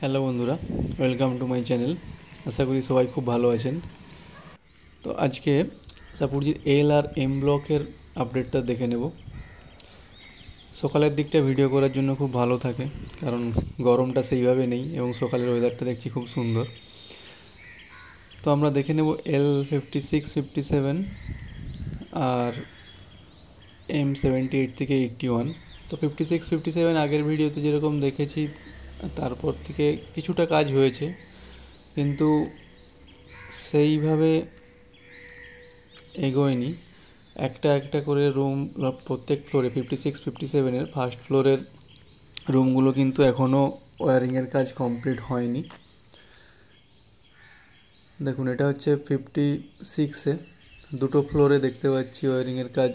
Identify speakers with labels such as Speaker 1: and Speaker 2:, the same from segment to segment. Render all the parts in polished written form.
Speaker 1: Hello বন্ধুরা, welcome to my channel. আশা করি সবাই খুব ভালো আছেন। তো আজকে সাপুরজির এল আর এম ব্লকের আপডেটটা দেখে নেব। সকালের দিকটা ভিডিও করার জন্য খুব ভালো থাকে, কারণ গরমটা সেইভাবে নেই এবং সকালের ওয়েদারটা দেখছি খুব সুন্দর। তো আমরা দেখে নেব L56, 57 আর M78 থেকে 81। তো 56, 57 আগের ভিডিওতে যেরকম দেখেছি তারপর থেকে কিছুটা কাজ হয়েছে, কিন্তু সেইভাবে এগোয়নি। একটা একটা করে রুম প্রত্যেক ফ্লোরে 56, 57-এর ফার্স্ট ফ্লোরের রুমগুলো কিন্তু এখনও ওয়্যারিংয়ের কাজ কমপ্লিট হয়নি। দেখুন, এটা হচ্ছে 56-এ, দুটো ফ্লোরে দেখতে পাচ্ছি ওয়্যারিংয়ের কাজ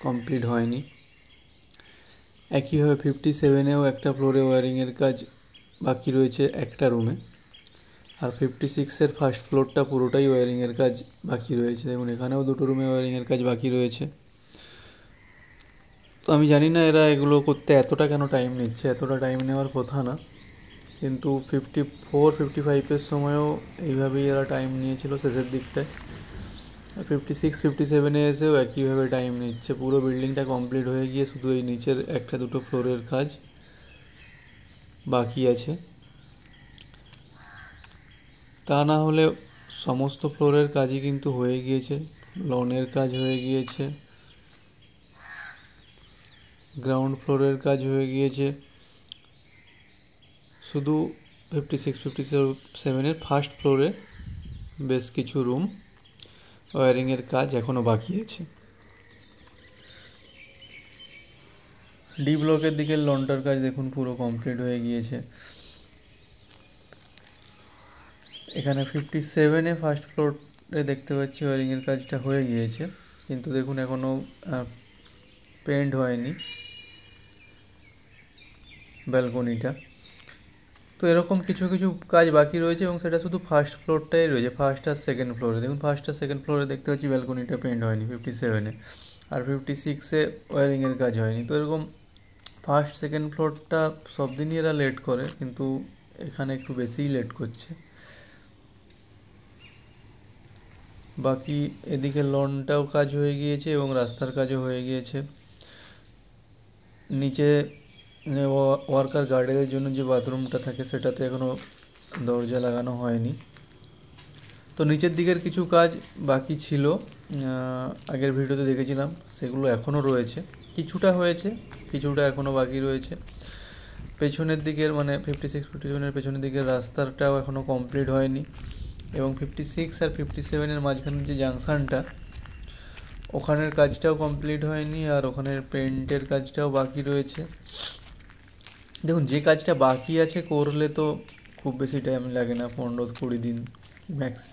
Speaker 1: কমপ্লিট হয়নি। একইভাবে 57-এও একটা ফ্লোরে ওয়্যারিংয়ের কাজ বাকি রয়েছে একটা রুমে, আর 56-এর ফার্স্ট ফ্লোরটা পুরোটাই ওয়্যারিংয়ের কাজ বাকি রয়েছে। দেখুন, এখানেও দুটো রুমে ওয়্যারিংয়ের কাজ বাকি রয়েছে। তো আমি জানি না এরা এগুলো করতে এতটা কেন টাইম নিচ্ছে, এতটা টাইম নেওয়ার কথা না, কিন্তু 54, 55-এর সময়ও এইভাবেই এরা টাইম নিয়েছিল শেষের দিকটায়। 56, 57-এ এসেও একইভাবে টাইম নিচ্ছে। পুরো বিল্ডিংটা কমপ্লিট হয়ে গিয়ে শুধু এই নিচের একটা দুটো ফ্লোরের কাজ বাকি আছে। তা না হলে সমস্ত ফ্লোরের কাজই কিন্তু হয়ে গিয়েছে। লনের কাজ হয়ে গিয়েছে, গ্রাউন্ড ফ্লোরের কাজ হয়ে গিয়েছে, শুধু 56, 57-এর ফার্স্ট ফ্লোরে বেশ কিছু রুম ওয়্যারিংয়ের কাজ এখনও বাকি আছে। ডি ব্লকের দিকে লনটার কাজ দেখুন পুরো কমপ্লিট হয়ে গিয়েছে। এখানে 57-এ ফার্স্ট ফ্লোরে দেখতে পাচ্ছি ওয়্যারিংয়ের কাজটা হয়ে গিয়েছে, কিন্তু দেখুন এখনও পেন্ট হয়নি ব্যালকনিটা। তো এরকম কিছু কিছু কাজ বাকি রয়েছে এবং সেটা শুধু ফার্স্ট ফ্লোরটাই রয়েছে, ফার্স্ট আর সেকেন্ড ফ্লোরে। দেখুন, ফার্স্ট আর সেকেন্ড ফ্লোরে দেখতে পাচ্ছি ব্যালকনিটা পেন্ট হয়নি 57-এ, আর 56-এ ওয়্যারিংয়ের কাজ হয়নি। তো এরকম ফার্স্ট সেকেন্ড ফ্লোরটা সব দিনই এরা লেট করে, কিন্তু এখানে একটু বেশিই লেট করছে। বাকি এদিকে লনটাও কাজ হয়ে গিয়েছে এবং রাস্তার কাজও হয়ে গিয়েছে। নিচে ওয়ার্কার গার্ডেনের জন্য যে বাথরুমটা থাকে সেটাতে এখনও দরজা লাগানো হয়নি। তো নিচের দিকের কিছু কাজ বাকি ছিল, আগের ভিডিওতে দেখেছিলাম, সেগুলো এখনও রয়েছে। কিছুটা হয়েছে, কিছুটা এখনও বাকি রয়েছে। পেছনের দিকের মানে 56, 57-এর পেছনের দিকের রাস্তাটাও এখনও কমপ্লিট হয়নি, এবং 56 আর 57-এর মাঝখানের যে জাংশনটা, ওখানের কাজটাও কমপ্লিট হয়নি, আর ওখানের পেন্টের কাজটাও বাকি রয়েছে। দেখুন, যে কাজটা বাকি আছে করলে তো খুব বেশি টাইম লাগে না, 15-20 দিন ম্যাক্স,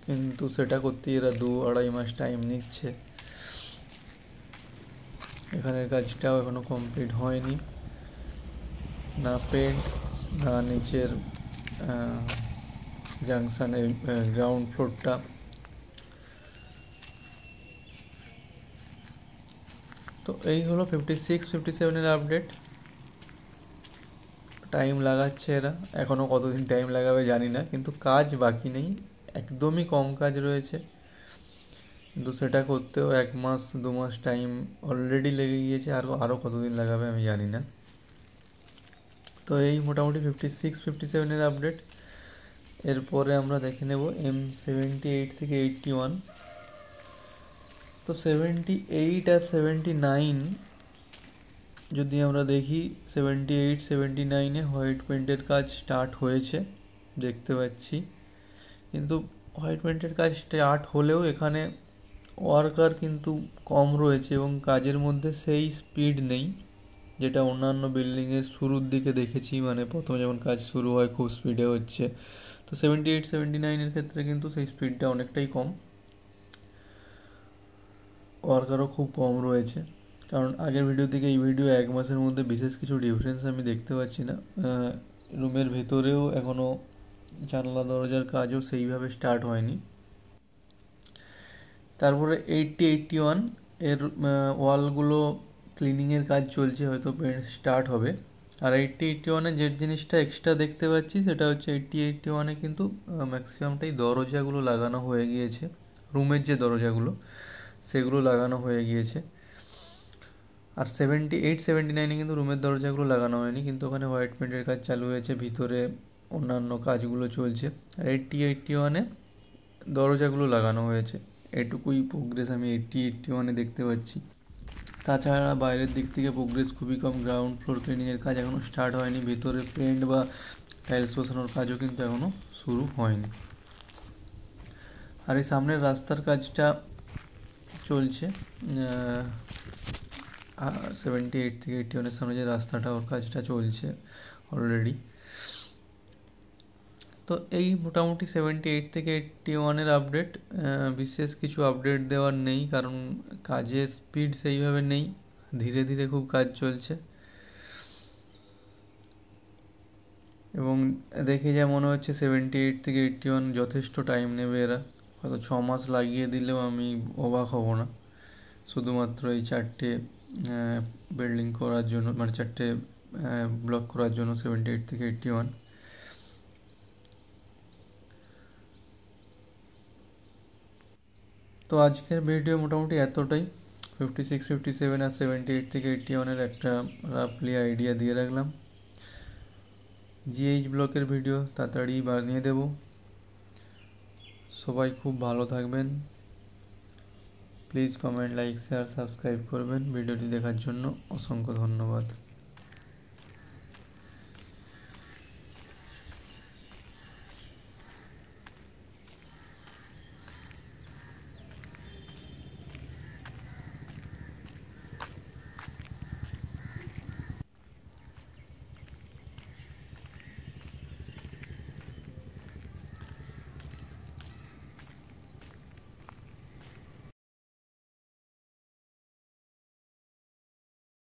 Speaker 1: কিন্তু সেটা করতে এরা 2-2.5 মাস টাইম নিচ্ছে। এখানের কাজটাও এখনো কমপ্লিট হয়নি, না পেন্ট না নিচের জাংশনের গ্রাউন্ড ফ্লোরটা। তো এই হলো 56, 57-এর আপডেট। টাইম লাগাচ্ছে এরা, এখনও কতদিন টাইম লাগাবে জানি না, কিন্তু কাজ বাকি নেই, একদমই কম কাজ রয়েছে, কিন্তু সেটা করতেও 1 মাস 2 মাস টাইম অলরেডি লেগে গিয়েছে, আরও কতদিন লাগাবে আমি জানি না। তো এই মোটামুটি 56, 57-এর আপডেট। এরপরে আমরা দেখে নেব M78 থেকে 81। তো 78 আর 79 যদি আমরা দেখি, 78, 79-এ হোয়াইট পেন্টের কাজ স্টার্ট হয়েছে দেখতে পাচ্ছি, কিন্তু হোয়াইট পেন্টের কাজ স্টার্ট হলেও এখানে ওয়ার্কার কিন্তু কম রয়েছে এবং কাজের মধ্যে সেই স্পিড নেই যেটা অন্যান্য বিল্ডিংয়ের শুরুর দিকে দেখেছি। মানে প্রথমে যখন কাজ শুরু হয় খুব স্পিডে হচ্ছে, তো 78, 79-এর ক্ষেত্রে কিন্তু সেই স্পিডটা অনেকটাই কম, ওয়ার্কারও খুব কম রয়েছে। কারণ আগের ভিডিও থেকে এই ভিডিও 1 মাসের মধ্যে বিশেষ কিছু ডিফারেন্স আমি দেখতে পাচ্ছি না। রুমের ভেতরেও এখনও জানলা দরজার কাজও সেইভাবে স্টার্ট হয়নি। তারপরে 80, 81 এর ওয়ালগুলো ক্লিনিংয়ের কাজ চলছে, হয়তো পেন্ট স্টার্ট হবে, আর 80-81-এ যে জিনিসটা এক্সট্রা দেখতে পাচ্ছি সেটা হচ্ছে 80-81-এ কিন্তু ম্যাক্সিমামটাই দরজাগুলো লাগানো হয়ে গিয়েছে, রুমের যে দরজাগুলো সেগুলো লাগানো হয়ে গিয়েছে। আর 78-79-এ কিন্তু রুমের দরজাগুলো লাগানো হয়নি, কিন্তু ওখানে হোয়াইট পেন্টের কাজ চালু হয়েছে, ভিতরে অন্যান্য কাজগুলো চলছে। আর 80-81-এ দরজাগুলো লাগানো হয়েছে। এটুকুই প্রোগ্রেস আমি 80-81-এ দেখতে পাচ্ছি। তাছাড়া বাইরের দিক থেকে প্রোগ্রেস খুবই কম। গ্রাউন্ড ফ্লোর ক্লিনিংয়ের কাজ এখনও স্টার্ট হয়নি, ভিতরে পেন্ট বা টাইলস বসানোর কাজও কিন্তু এখনও শুরু হয়নি। আর এই সামনের রাস্তার কাজটা চলছে, 78 থেকে 81-এর সামনে যে রাস্তাটা, ওর কাজটা চলছে অলরেডি। তো এই মোটামুটি 78 থেকে 81-এর আপডেট। বিশেষ কিছু আপডেট দেওয়ার নেই, কারণ কাজের স্পিড সেইভাবে নেই, ধীরে ধীরে খুব কাজ চলছে। এবং দেখে যা মনে হচ্ছে 78 থেকে 81 যথেষ্ট টাইম নেবে এরা, হয়তো 6 মাস লাগিয়ে দিলেও আমি অবাক হব না, শুধুমাত্র এই 4টে বিল্ডিং করার জন্য, মানে 4টে ব্লক করার জন্য 78 থেকে 81। তো আজকের ভিডিও মোটামুটি এতটাই। 56, 57 আর 78 থেকে 81-এর একটা রাফলি আইডিয়া দিয়ে রাখলাম। জিএইচ ব্লকের ভিডিও তাড়াতাড়ি বানিয়ে দেব। সবাই খুব ভালো থাকবেন। Please comment, like, share, subscribe করবেন। ভিডিওটি দেখার জন্য অসংখ্য ধন্যবাদ।